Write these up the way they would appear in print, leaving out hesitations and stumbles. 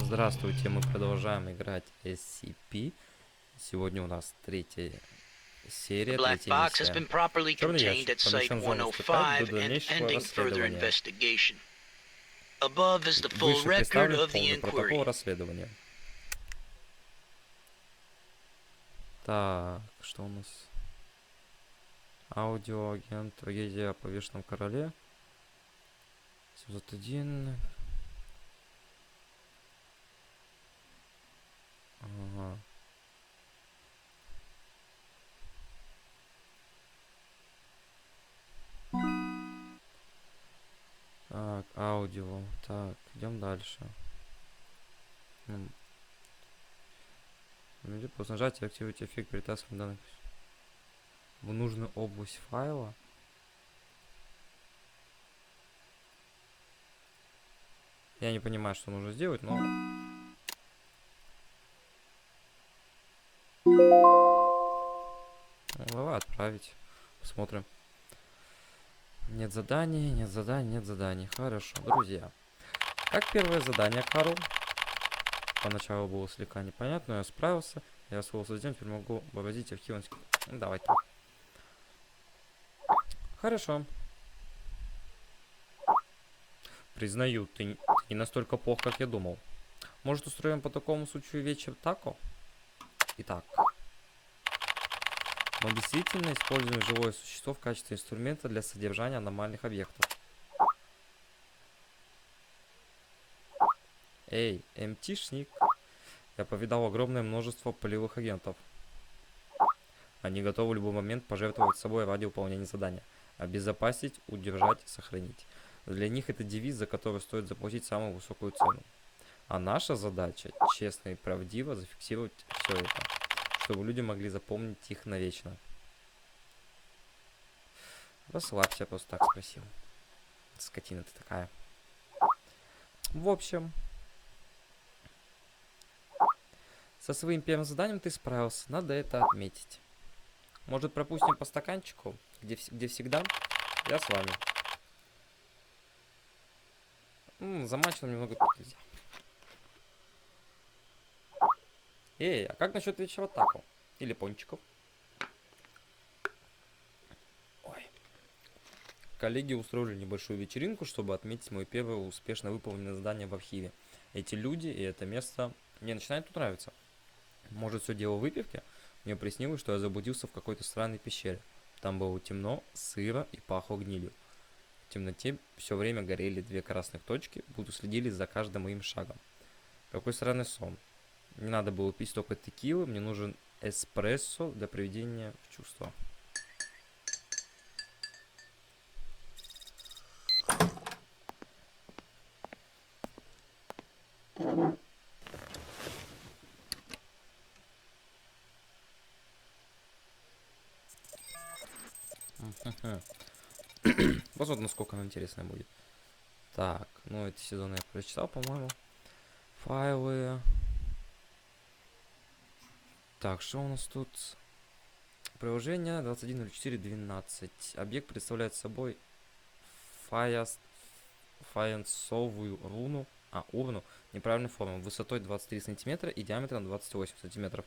Здравствуйте, мы продолжаем играть SCP. Сегодня у нас третья серия, третья миссия. Черный ящик помещен в зону СП до дальнейшего расследования. Выше представлен полный протокол расследования. Так, что у нас? Аудиоагент, трагедия о повешенном короле. 701. Ага. Так, аудио. Так, идем дальше. После нажатия активируйте эффект перетаскивания данных в нужную область файла. Я не понимаю, что нужно сделать, но... Давай отправить. Посмотрим. Нет заданий, нет заданий, нет заданий. Хорошо, друзья. Как первое задание, Карл? Поначалу было слегка непонятно, но я справился. Я освоился с тем, теперь могу выводить архивы. Ну, давай. Хорошо. Признаю, ты не настолько плох, как я думал. Может, устроим по такому случаю вечер тако? Итак. Мы действительно используем живое существо в качестве инструмента для содержания аномальных объектов. Эй, МТшник. Я повидал огромное множество полевых агентов. Они готовы в любой момент пожертвовать собой ради выполнения задания. Обезопасить, удержать, сохранить. Для них это девиз, за который стоит заплатить самую высокую цену. А наша задача – честно и правдиво зафиксировать все это, чтобы люди могли запомнить их навечно. Расслабься, просто так спросил. Скотина ты такая. В общем, со своим первым заданием ты справился, надо это отметить. Может, пропустим по стаканчику, где всегда? Я с вами. Замачено немного нельзя. Эй, а как насчет вечера тако? Или пончиков? Ой. Коллеги устроили небольшую вечеринку, чтобы отметить мое первое успешно выполненное задание в архиве. Эти люди и это место мне начинает тут нравиться. Может, все дело в выпивке? Мне приснилось, что я заблудился в какой-то странной пещере. Там было темно, сыро и пахло гнилью. В темноте все время горели две красных точки, будто следили за каждым моим шагом. Какой странный сон. Не надо было пить столько текилы, мне нужен эспрессо для приведения в чувство. Посмотрим, насколько она интересная будет. Так, ну эти сезоны я прочитал, по-моему. Файлы. Так, что у нас тут? Приложение 21.04.12. Объект представляет собой фаянсовую руну, урну неправильной формы, высотой 23 сантиметра и диаметром 28 сантиметров.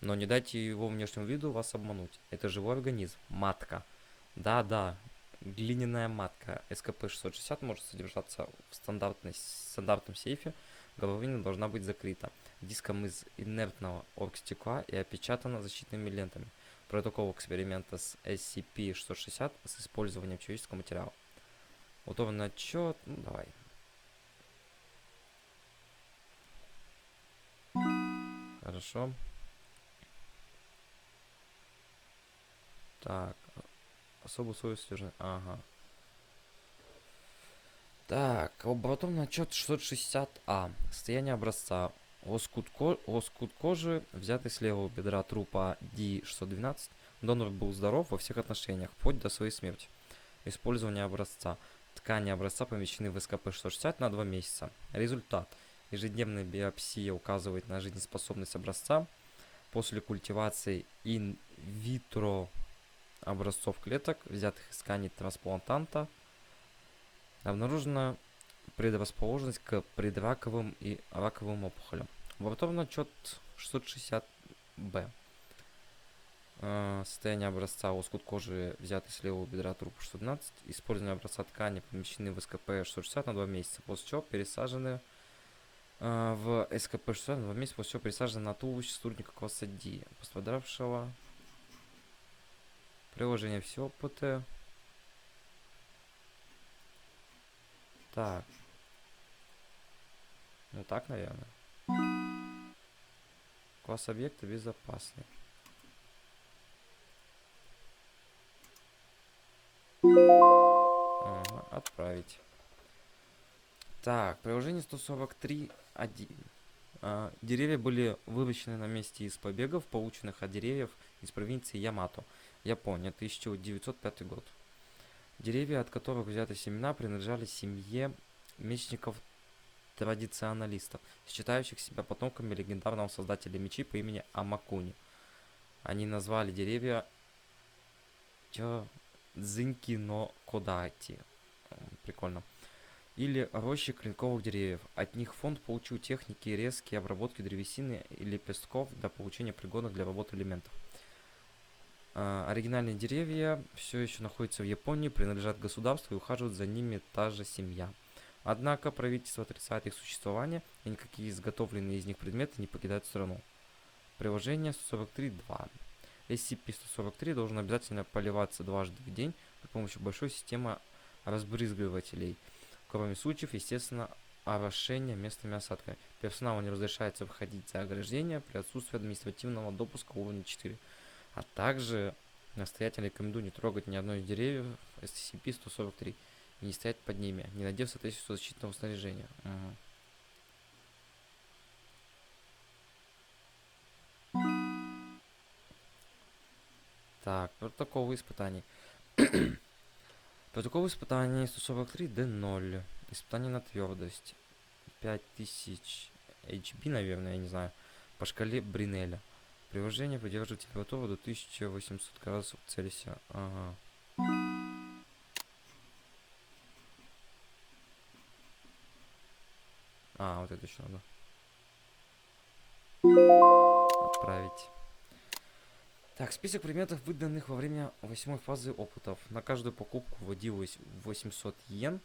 Но не дайте его внешнему виду вас обмануть. Это живой организм. Матка. Да-да, глиняная матка. СКП-660 может содержаться в стандартном сейфе. Горловина должна быть закрыта диском из инертного оргстекла и опечатана защитными лентами. Протокол эксперимента с SCP-660 с использованием человеческого материала. Удобный отчет. Ну, давай. Хорошо. Так. Особый условия содержания. Ага. Так, лабораторный отчет 660А. Состояние образца. Лоскут кожи, взятый с левого бедра трупа D612. Донор был здоров во всех отношениях, вплоть до своей смерти. Использование образца. Ткани образца помещены в СКП-660 на 2 месяца. Результат. Ежедневная биопсия указывает на жизнеспособность образца. После культивации инвитро образцов клеток, взятых из тканей трансплантанта, обнаружено предрасположенность к предраковым и раковым опухолям. Лабораторный отчет 660-Б. Состояние образца: лоскут кожи, взятый с левого бедра трупа 612. Использование образца ткани помещены в СКП 660 на 2 месяца, после чего пересажены в СКП 660 на 2 месяца, после чего пересажены на туловище сотрудника класса D, пострадавшего. Приложение все ПТ. Так. Ну так, наверное. Класс объекта безопасный. Ага, отправить. Так, приложение 143.1. Деревья были выращены на месте из побегов, полученных от деревьев из провинции Ямато, Япония, 1905 год. Деревья, от которых взяты семена, принадлежали семье мечников-традиционалистов, считающих себя потомками легендарного создателя мечей по имени Амакуни. Они назвали деревья Дзинки но Кодати. Прикольно. Или рощи клинковых деревьев. От них фонд получил техники резки обработки древесины и лепестков для получения пригодных для работы элементов. Оригинальные деревья все еще находятся в Японии, принадлежат государству и ухаживают за ними та же семья. Однако правительство отрицает их существование, и никакие изготовленные из них предметы не покидают страну. Приложение 143.2. SCP-143 должен обязательно поливаться дважды в день при помощи большой системы разбрызгивателей. Кроме случаев, естественно, орошения местными осадками. Персоналу не разрешается выходить за ограждение при отсутствии административного допуска уровня 4. А также настоятельно рекомендую не трогать ни одно из деревьев SCP-143 и не стоять под ними, не надев соответствующего защитного снаряжения. Так, протокол испытаний. Протокол испытаний 143-D0. Испытание на твердость. 5000 HB, наверное, я не знаю. По шкале Бринеля. Приложение поддерживает температуру до 1800 градусов Цельсия. Ага. Вот это еще надо. Отправить. Так, список предметов, выданных во время 8 фазы опытов. На каждую покупку вводилось 800 йен.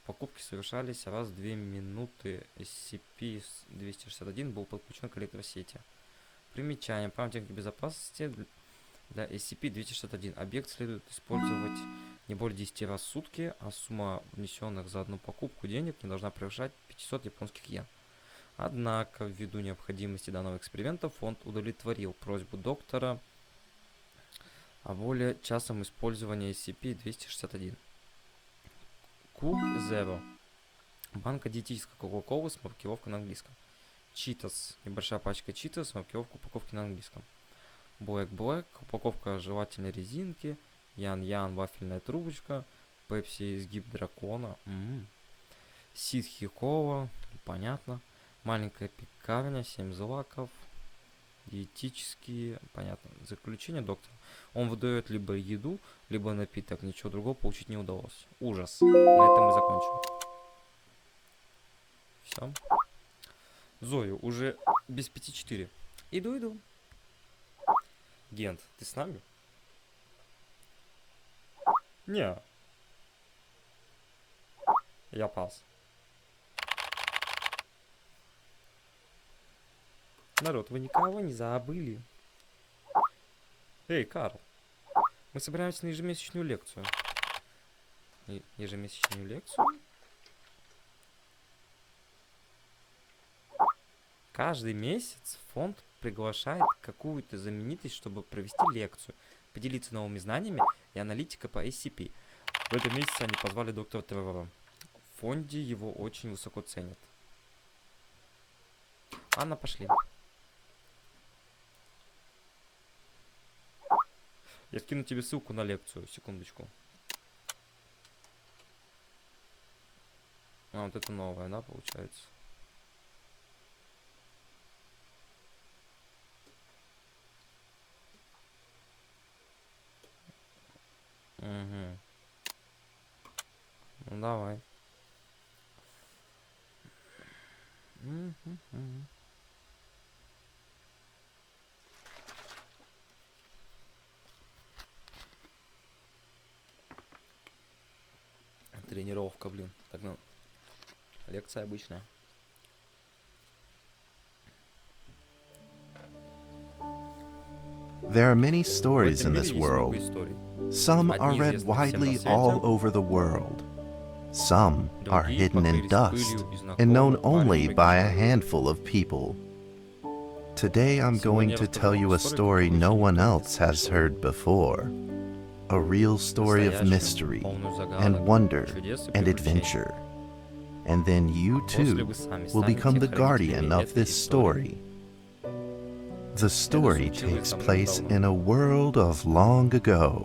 Покупки совершались раз в 2 минуты. SCP-261 был подключен к электросети. Примечание. Правила техники безопасности для SCP-261. Объект следует использовать не более 10 раз в сутки, а сумма внесенных за одну покупку денег не должна превышать 500 японских йен. Однако, ввиду необходимости данного эксперимента, фонд удовлетворил просьбу доктора о более частом использовании SCP-261. Cook Zero. Банка диетической кока-колы с маркировкой на английском. Cheetos. Небольшая пачка Cheetos с маркировкой упаковки на английском. Black Black. Упаковка жевательной резинки. Ян-Ян. Вафельная трубочка. Пепси изгиб дракона. Ситхи кола. Понятно. Маленькая пекарня. 7 злаков. Диетические. Понятно. Заключение доктора. Он выдает либо еду, либо напиток. Ничего другого получить не удалось. Ужас. На этом мы закончим. Все. Зою, уже без 5-4. Иду. Гент, ты с нами? Не. Я пас. Народ, вы никого не забыли? Эй, Карл. Мы собираемся на ежемесячную лекцию. Ежемесячную лекцию? Каждый месяц фонд приглашает какую-то знаменитость, чтобы провести лекцию, поделиться новыми знаниями и аналитика по SCP. В этом месяце они позвали доктора Тревора. В фонде его очень высоко ценят. Анна, пошли. Я скину тебе ссылку на лекцию. Секундочку. Вот это новое, да, получается? Угу. Ну давай. Тренировка, блин. Так, ну, лекция обычная. There are many stories in this world. Some are read widely all over the world. Some are hidden in dust and known only by a handful of people. Today I'm going to tell you a story no one else has heard before. A real story of mystery and wonder and adventure. And then you too will become the guardian of this story. The story takes place in a world of long ago.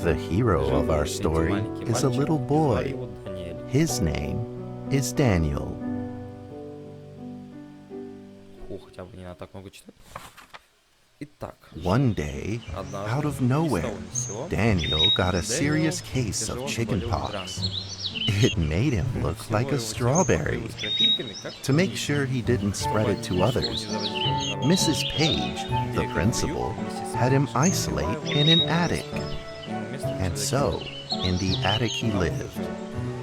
The hero of our story is a little boy. His name is Daniel. One day, out of nowhere, Daniel got a serious case of chickenpox. It made him look like a strawberry. To make sure he didn't spread it to others, Mrs. Page, the principal, had him isolate in an attic. And so, in the attic he lived,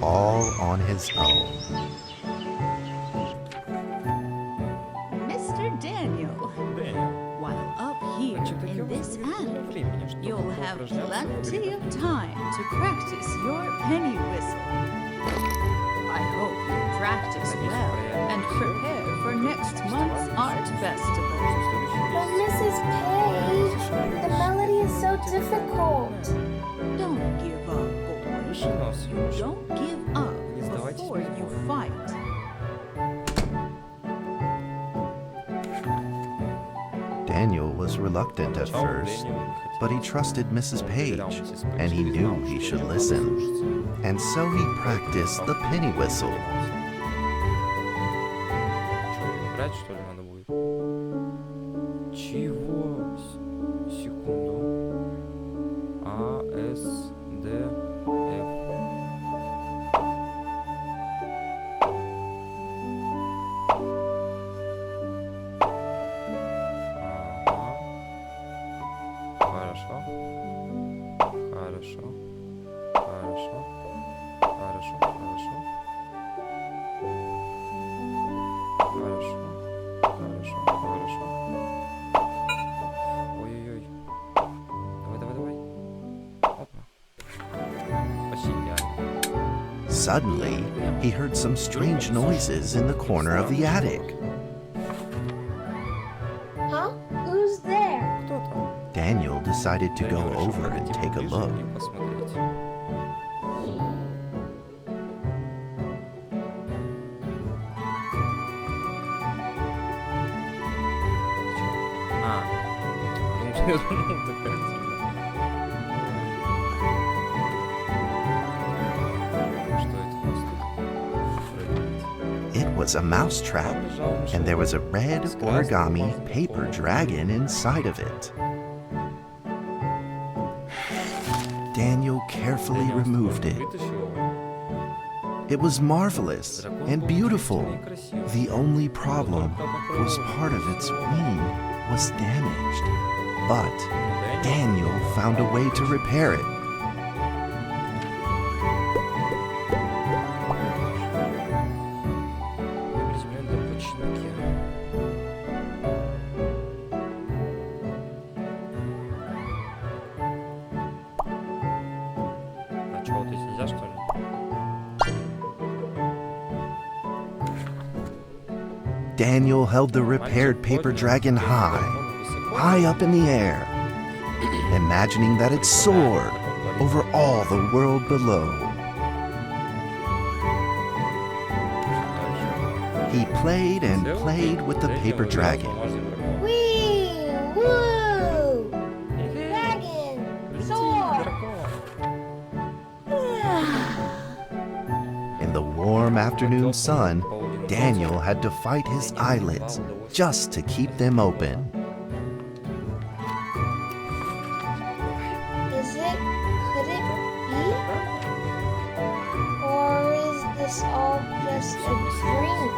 all on his own. Mr. Daniel, while up here in this attic, you'll have plenty of time to practice your penny whistle. I hope you practice well and prepare for next month's art festival. But Mrs. Page, the melody is so difficult. Don't give up, boy. Don't give up before you fight. Daniel was reluctant at first, but he trusted Mrs. Page, and he knew he should listen. And so he practiced the penny whistle. Играть, что ли, надо будет? Чего? Секунду. А, С, Д, Ф. Хорошо. Хорошо. Хорошо. Хорошо. Хорошо. Хорошо. Хорошо. Хорошо. Ой-ой-ой. Давай, давай, давай. Опа. Почти идеально. Suddenly, he heard some strange noises in the corner of the attic. Huh? Who's there? Кто там? Daniel decided to go over and take a look. И посмотреть. А, потому что я думал, это картина. Что это у нас тут? It was a mousetrap, and there was a red origami paper dragon inside of it. Daniel carefully removed it. It was marvelous and beautiful. The only problem was part of its wing was damaged. But Daniel found a way to repair it. А чё, вот здесь нельзя, что ли? Daniel held the repaired paper dragon high up in the air, imagining that it soared over all the world below. He played and played with the paper dragon. Wee! Woo! Dragon! Soar! In the warm afternoon sun, Daniel had to fight his eyelids just to keep them open. Could it be? Or is this all just a dream?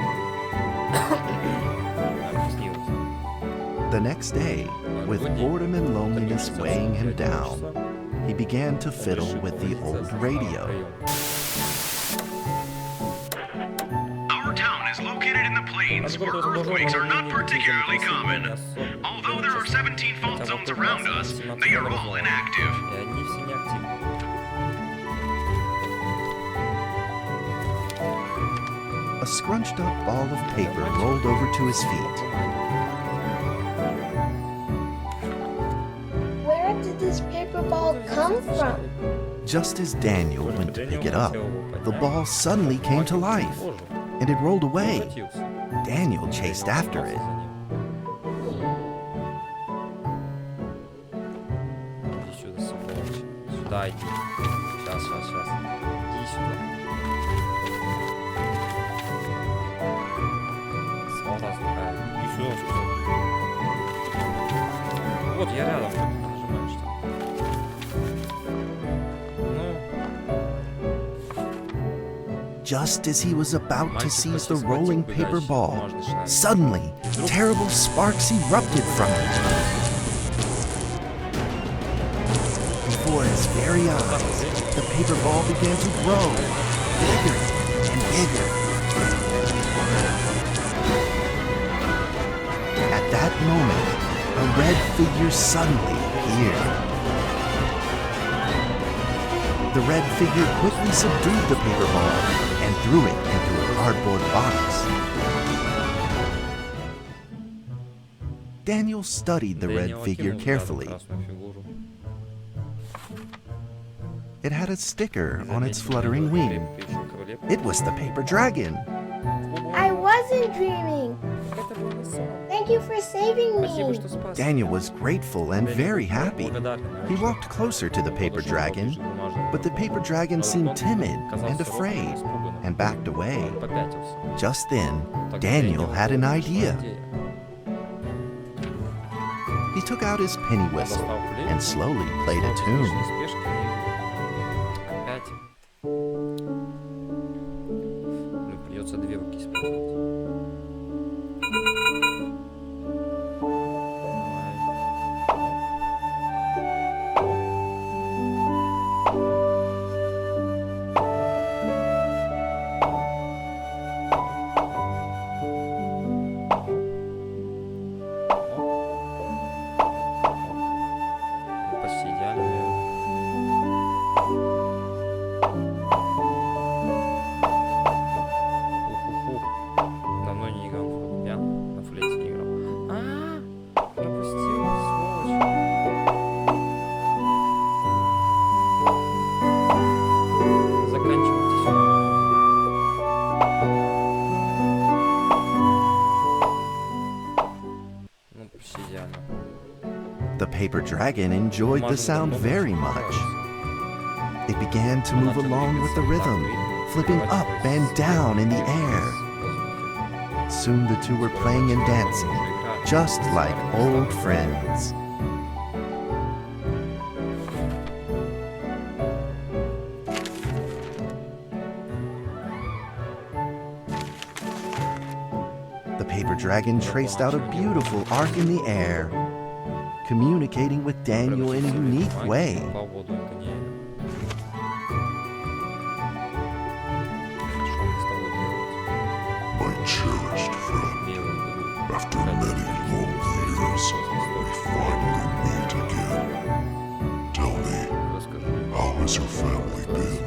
The next day, with boredom and loneliness weighing him down, he began to fiddle with the old radio. Our town is located in the plains where earthquakes are not particularly common. Although there are 17 fault zones around us, they are all inactive. И они все неактивны. A scrunched up ball of paper rolled over to his feet. Where did this paper ball come from? Just as Daniel went to pick it up, the ball suddenly came to life, and it rolled away. Daniel chased after it. Иди сюда, сволочь. Сюда иди. Сейчас. Иди сюда. Сволота такая. Иди сюда, сказал. Вот, я рядом. Нажимаешь там. Just as he was about to seize the rolling paper ball, suddenly, terrible sparks erupted from it. Before his very eyes, the paper ball began to grow, bigger and bigger. At that moment, a red figure suddenly appeared. The red figure quickly subdued the paper ball and threw it into a cardboard box. Daniel studied the red figure carefully. It had a sticker on its fluttering wing. It was the paper dragon. I wasn't dreaming. Thank you for saving me. Daniel was grateful and very happy. He walked closer to the paper dragon, but the paper dragon seemed timid and afraid and backed away. Just then, Daniel had an idea. He took out his penny whistle and slowly played a tune. Придется две руки использовать. Почти идеально. Давно не играл в фортепиано, на флейте не играл. Пропустил, сволочь. Заканчивайте все. Ну, почти идеально. The paper dragon enjoyed the sound very much. It began to move along with the rhythm, flipping up and down in the air. Soon the two were playing and dancing, just like old friends. The paper dragon traced out a beautiful arc in the air, communicating with Daniel in a unique way. My cherished friend, after many long years, we finally meet again. Tell me, how has your family been?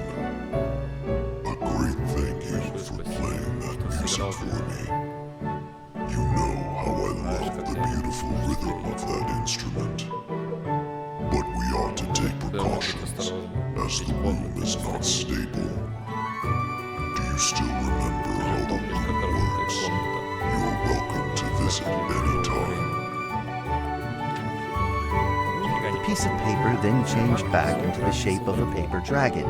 A great thank you for playing that music for me. You know how I love the beautiful rhythm of that instrument. But we ought to take precautions, as the room is not stable. Do you still remember how the room works? You're welcome to visit anytime. The piece of paper then changed back into the shape of a paper dragon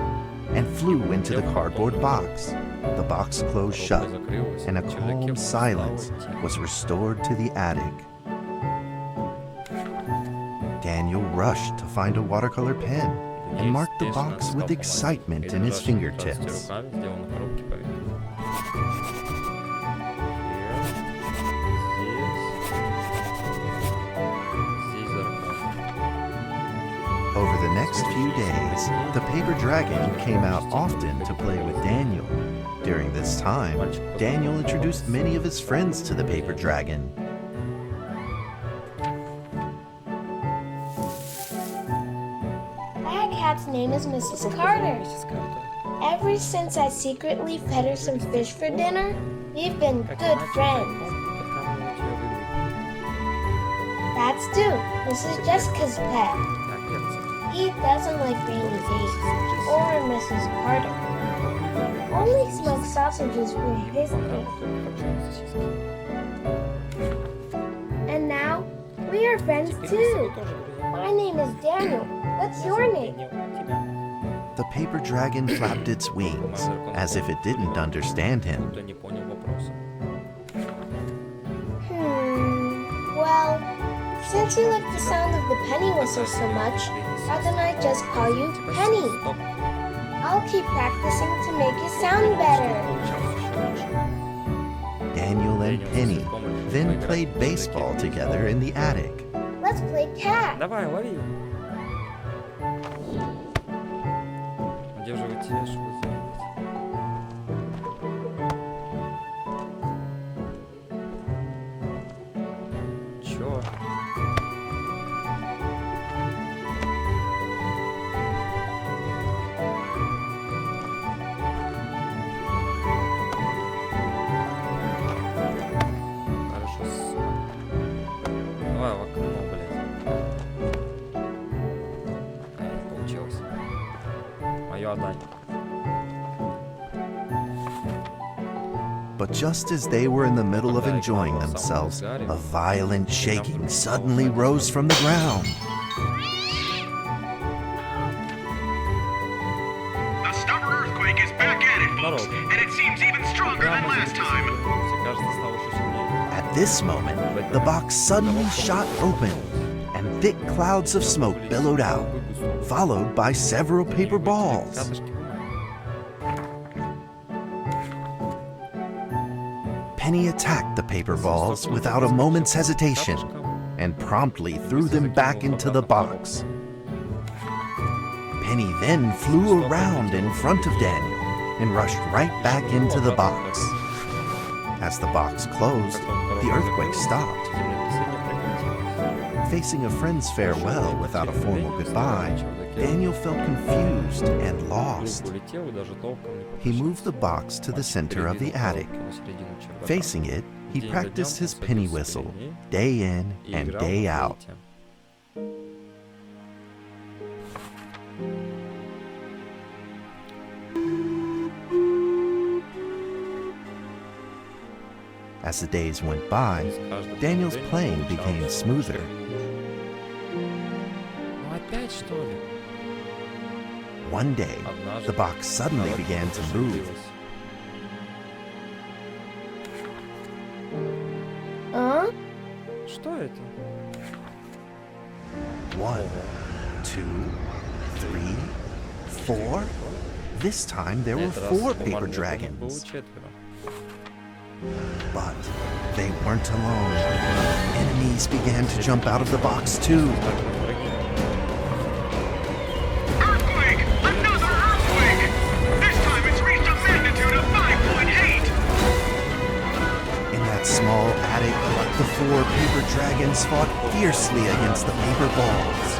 and flew into the cardboard box. The box closed shut, and a calm silence was restored to the attic. Daniel rushed to find a watercolor pen and marked the box with excitement in his fingertips. next few days, the paper dragon came out often to play with Daniel. During this time, Daniel introduced many of his friends to the paper dragon. Our cat's name is Mrs. Carter. Ever since I secretly fed her some fish for dinner, we've been good friends. That's Stu, Mrs. Jessica's pet. He doesn't like rainy days or Mrs. Carter. Only smoked sausages for his day. And now, we are friends too. My name is Daniel. What's your name? The paper dragon flapped its wings, as if it didn't understand him. Well, since you like the sound of the penny whistle so much, why don't I just call you Penny? I'll keep practicing to make it sound better. Daniel and Penny then played baseball together in the attic. Let's play cat. Давай, лови. Удерживайте, чтобы сделать. Чё? Хорошо, давай в окно, блядь. Получилось. Моё отдать. But just as they were in the middle of enjoying themselves, a violent shaking suddenly rose from the ground. A stubborn earthquake is back at it, folks, and it seems even stronger than last time. At this moment, the box suddenly shot open, and thick clouds of smoke billowed out, followed by several paper balls. Penny attacked the paper balls without a moment's hesitation and promptly threw them back into the box. Penny then flew around in front of Daniel and rushed right back into the box. As the box closed, the earthquake stopped. Facing a friend's farewell without a formal goodbye, Daniel felt confused and lost. He moved the box to the center of the attic. Facing it, he practiced his penny whistle day in and day out. As the days went by, Daniel's playing became smoother. One day, the box suddenly began to move. Что это? 1, 2, 3, 4. This time there were 4 paper dragons. But they weren't alone. Enemies began to jump out of the box too. Earthquake! Another earthquake! This time it's reached a magnitude of 5.8! In that small attic, the 4 paper dragons fought fiercely against the paper balls.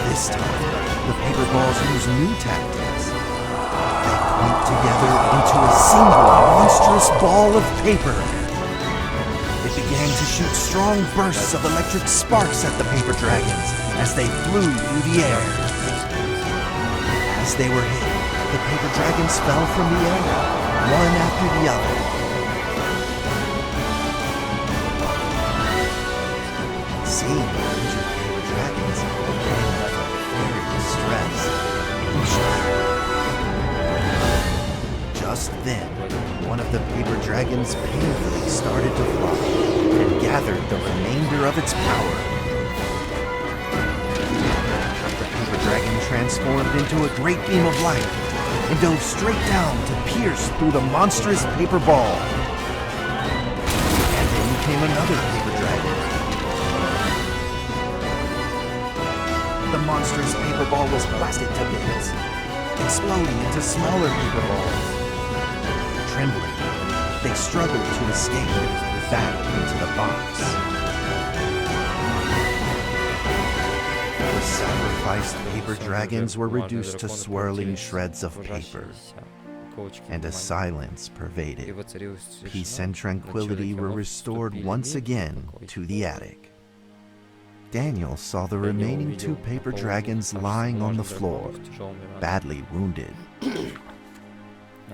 This time, the paper balls used new tactics. They clumped together into a single monstrous ball of paper. It began to shoot strong bursts of electric sparks at the paper dragons as they flew through the air. As they were hit, the paper dragons fell from the air, one after the other. Seeing the injured paper dragons, Daniel felt very distressed. Just then, one of the paper dragons painfully started to fly and gathered the remainder of its power. The paper dragon transformed into a great beam of light and dove straight down to pierce through the monstrous paper ball. And then came another paper dragon. monstrous paper ball was blasted to bits, exploding into smaller paper balls. Trembling, they struggled to escape back into the box. The sacrificed paper dragons were reduced to swirling shreds of paper, and a silence pervaded. Peace and tranquility were restored once again to the attic. Daniel saw the remaining 2 paper dragons lying on the floor, badly wounded.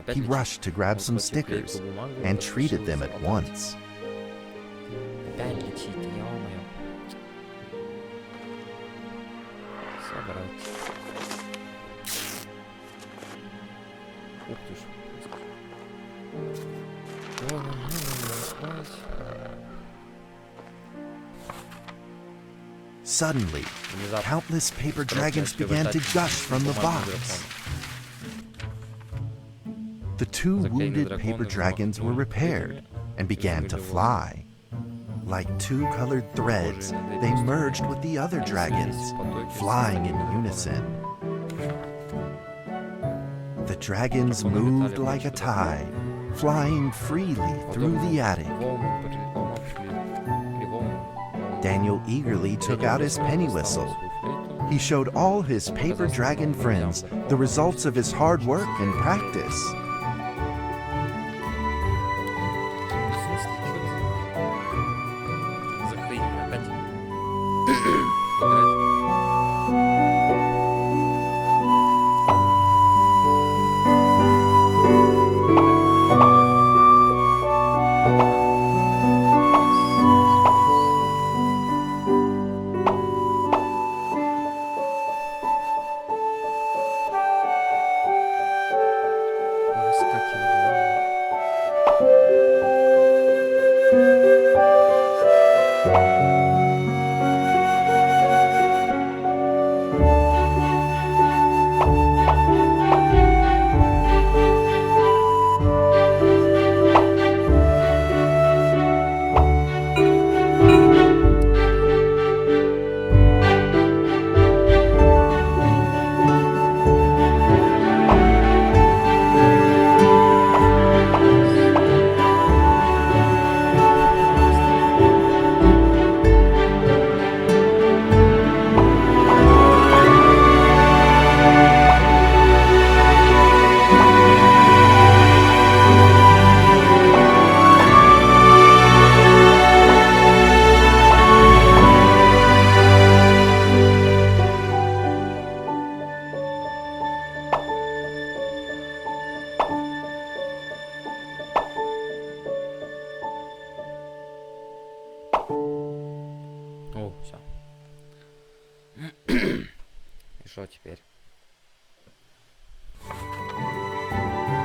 He rushed to grab some stickers and treated them at once. Suddenly, countless paper dragons began to gush from the box. The 2 wounded paper dragons were repaired and began to fly. Like 2 colored threads, they merged with the other dragons, flying in unison. The dragons moved like a tide, flying freely through the attic. Daniel eagerly took out his penny whistle. He showed all his paper dragon friends the results of his hard work and practice.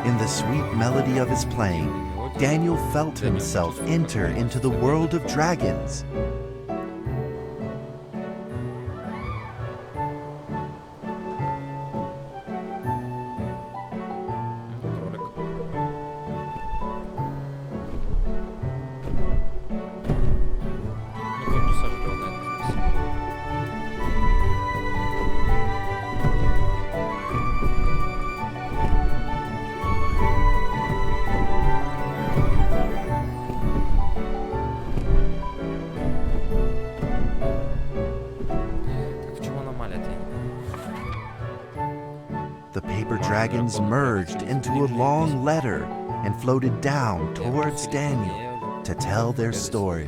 In the sweet melody of his playing, Daniel felt himself enter into the world of dragons. The paper dragons merged into a long letter and floated down towards Daniel to tell their story.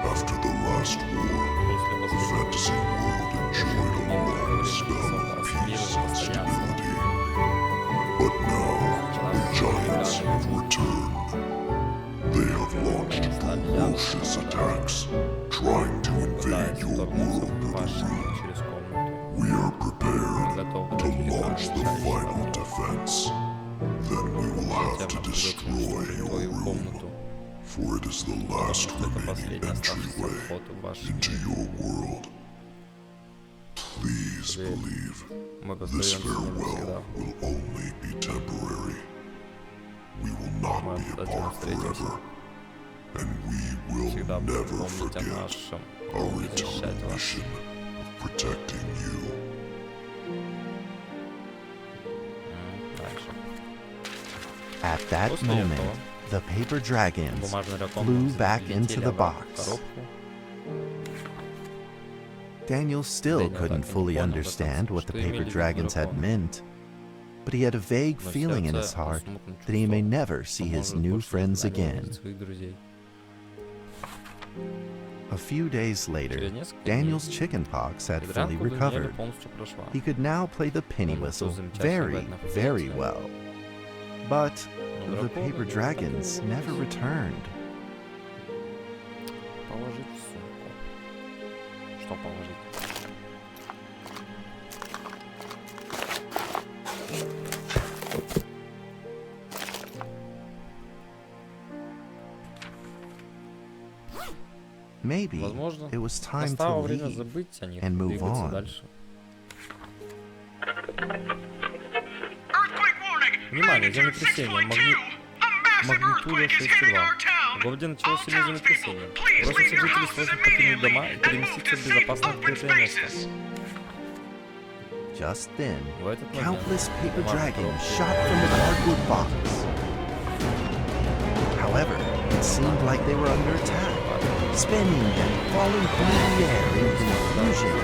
After the last war, the fantasy world enjoyed a long spell of peace and stability. But now, the giants have returned. They have launched ferocious attacks, trying to invade your world with a room. We are prepared to launch the final defense. Then we will have to destroy your room, for it is the last remaining entryway into your world. Please believe this farewell will only be temporary. We will not be apart forever. and we will Всегда буду never помнить о forget нашем. our Защищать eternal вас. mission of protecting you. Дальше. At that После moment, этого the paper dragons бумажный дракон flew back взлетели into the обратно в box. коробку. Daniel still Daniel couldn't так и не fully понял до understand конца, what the что имели paper в виду dragons had драконы. meant, but he had a vague Но в feeling in his сердце он heart смутно that he may чувствовал, never что see his может new больше friends никогда не again. увидеть своих друзей. A few days later, Через несколько Daniel's дней chickenpox had fully ветрянку Даниэля recovered. полностью прошла. He could now play the penny Он whistle начал замечательно very, играть на very флейте. well. But Но the драконы paper так и dragons не never вернулись. returned. Положить в сумку. Что положить? Maybe Возможно, it was time to настало время leave. забыть о них and и move двигаться on. дальше. Earthquake warning! Внимание, Magnitude землетрясение. 6.2! A massive Магнитуда earthquake is hitting 6,2. our В town! городе началось All сильное townspeople, землетрясение. please Просим leave всех your жителей houses срочно покинуть immediately дома и and move переместиться to в safe безопасное open укрытое место. spaces. Just then, В этот момент countless paper бумажная dragons коробка shot from the cardboard box. However, it seemed like they were under attack, spinning and falling through the air in confusion.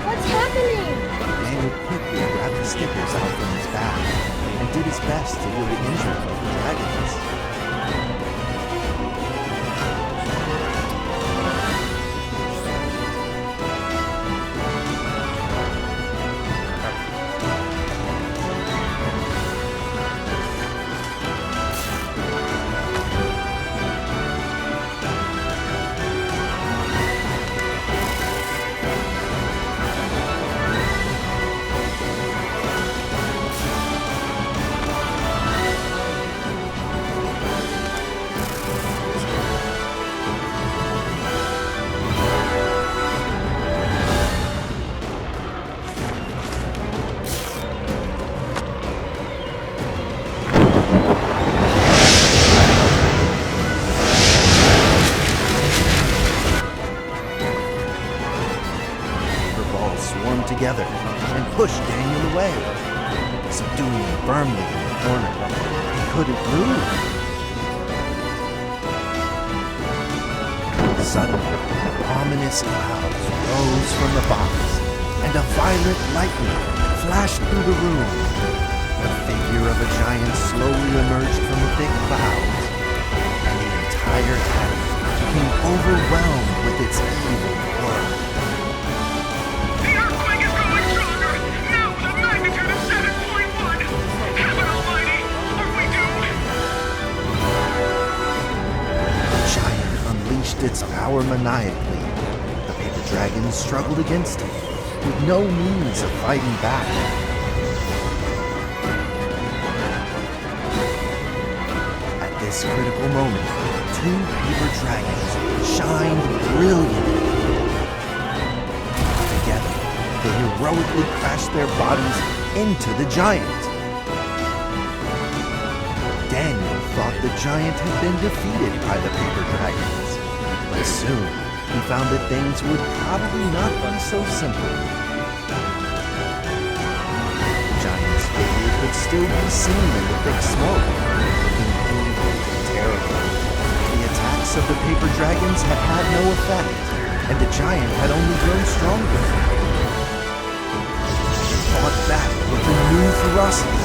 What's happening? Daniel quickly grabbed the stickers out from his bag and did his best to heal the injured paper dragons. Paper balls swarmed together and pushed Daniel away, subduing him firmly in the corner. He couldn't move. Suddenly, ominous clouds rose from the box, and a violent lightning flashed through the room. The figure of a giant slowly emerged from the thick clouds, and the entire town became overwhelmed with its evil aura. The earthquake is growing stronger! Now with a magnitude of 7.1! Heaven almighty! Are we doomed? The giant unleashed its power maniacally. The paper dragons struggled against it, with no means of fighting back. At this critical moment, two paper dragons shined brilliantly. Together, they heroically crashed their bodies into the giant. Daniel thought the giant had been defeated by the paper dragons, but soon he found that things would probably not be so simple. The giant's figure could still be seen in the thick smoke, looking evil and terrible. The attacks of the paper dragons had had no effect, and the giant had only grown stronger. They fought back with renewed ferocity.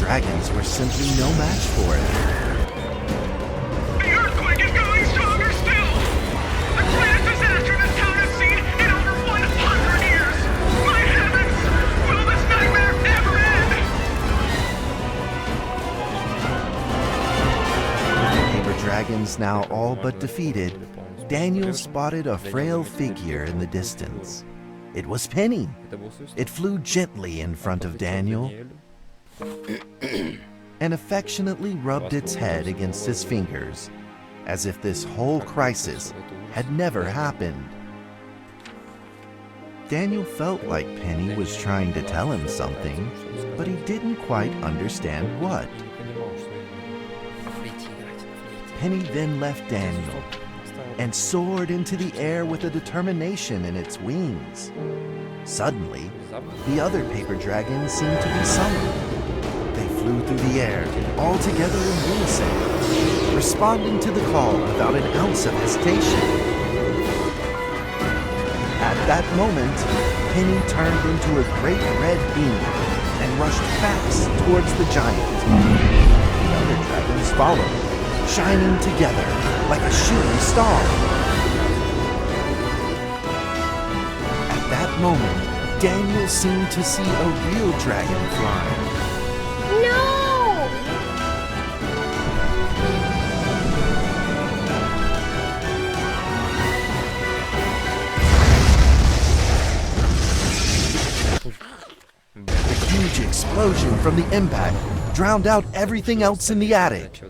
Dragons were simply no match for it. The earthquake is growing stronger still! The greatest disaster this town has seen in over 100 years! My heavens! Will this nightmare ever end? With the paper dragons now all but defeated, Daniel spotted a frail figure in the distance. It was Penny. It flew gently in front of Daniel and affectionately rubbed its head against his fingers, as if this whole crisis had never happened. Daniel felt like Penny was trying to tell him something, but he didn't quite understand what. И не понимал, что именно. Прийти играть. Penny then left Daniel and soared into the air with a determination in its wings. Suddenly, the other paper dragons seemed to be summoned. They flew through the air, all together in unison, responding to the call without an ounce of hesitation. At that moment, Penny turned into a great red beam and rushed fast towards the giant. The other dragons followed, shining together like a shooting star. At that moment, Daniel seemed to see a real dragon flying. No! The huge explosion from the impact drowned out everything else in the attic.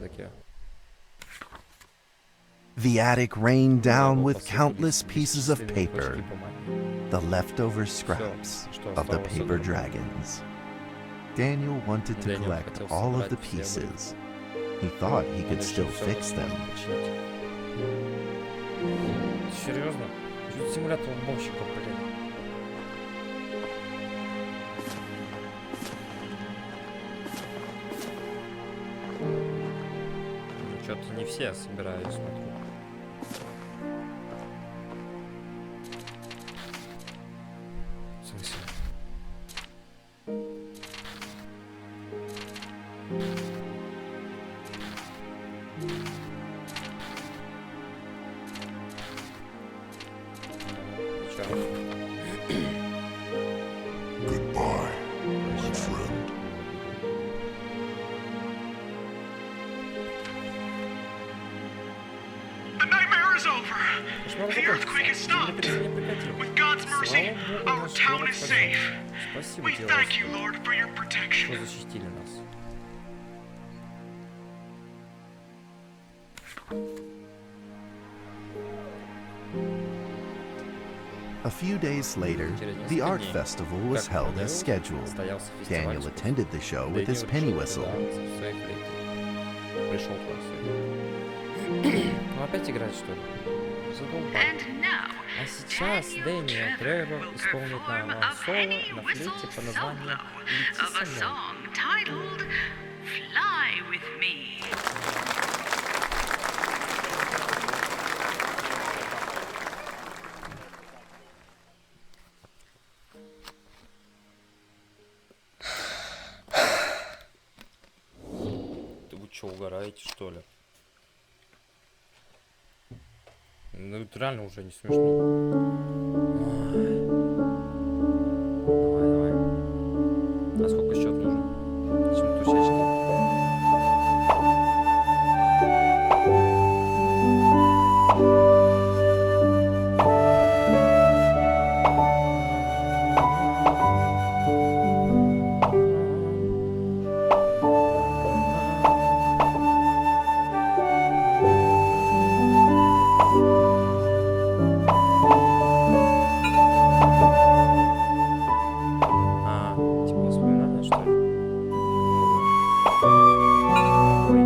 The attic rained down with countless pieces of paper, the leftover scraps of the paper dragons. Daniel wanted to collect all of the pieces. He thought he could still fix them. Серьезно? Чуть симулятор уборщика, блин. Ну, что-то не все собираю, смотрю. В смысле? Goodbye, my friend. The nightmare is over. The earthquake has stopped. With God's mercy, our town is safe. Спасибо We тебе, thank you, Lord, for your что protection. защитили нас. A few days later, the art festival was held as scheduled. Daniel attended the show with his penny whistle. Пришел туда сегодня. Ну опять играть, что ли? Задолбал. А сейчас Дэниел Тревор исполнит нам соло на флейте по названию «Лети со мной». Fly with me. Да вы что, угораете, что ли? Ну это реально уже не смешно. Давай, давай. А сколько счет нужен? Зачем тусячки? Типа воспоминания, что ли? Ой.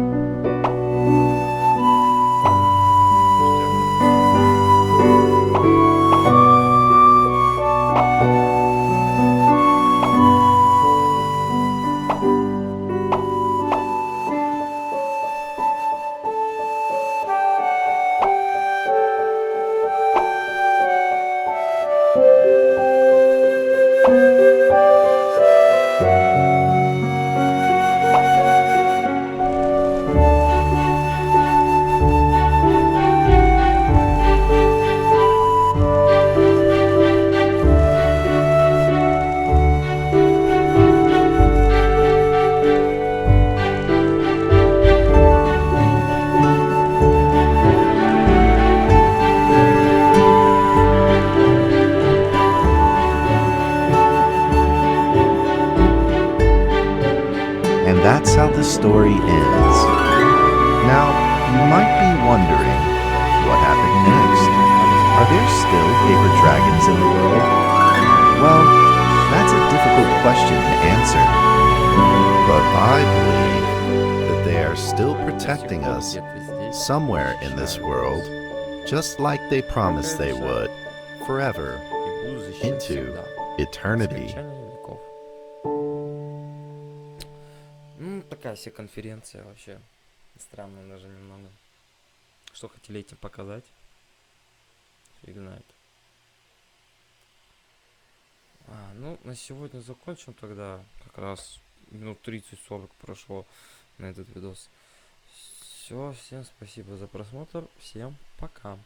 And that's how the story ends. Now, you might be wondering, what happened next? Are there still paper dragons in the world? Well, that's a difficult question to answer. But I believe that they are still still protecting us somewhere in this world, just like they promised they would, forever, into eternity. Такая себе конференция вообще. Странная даже немного. Что хотели этим показать? Фиг знает. Ну, на сегодня закончим тогда. Как раз минут 30-40 прошло на этот видос. Все, всем спасибо за просмотр. Всем пока.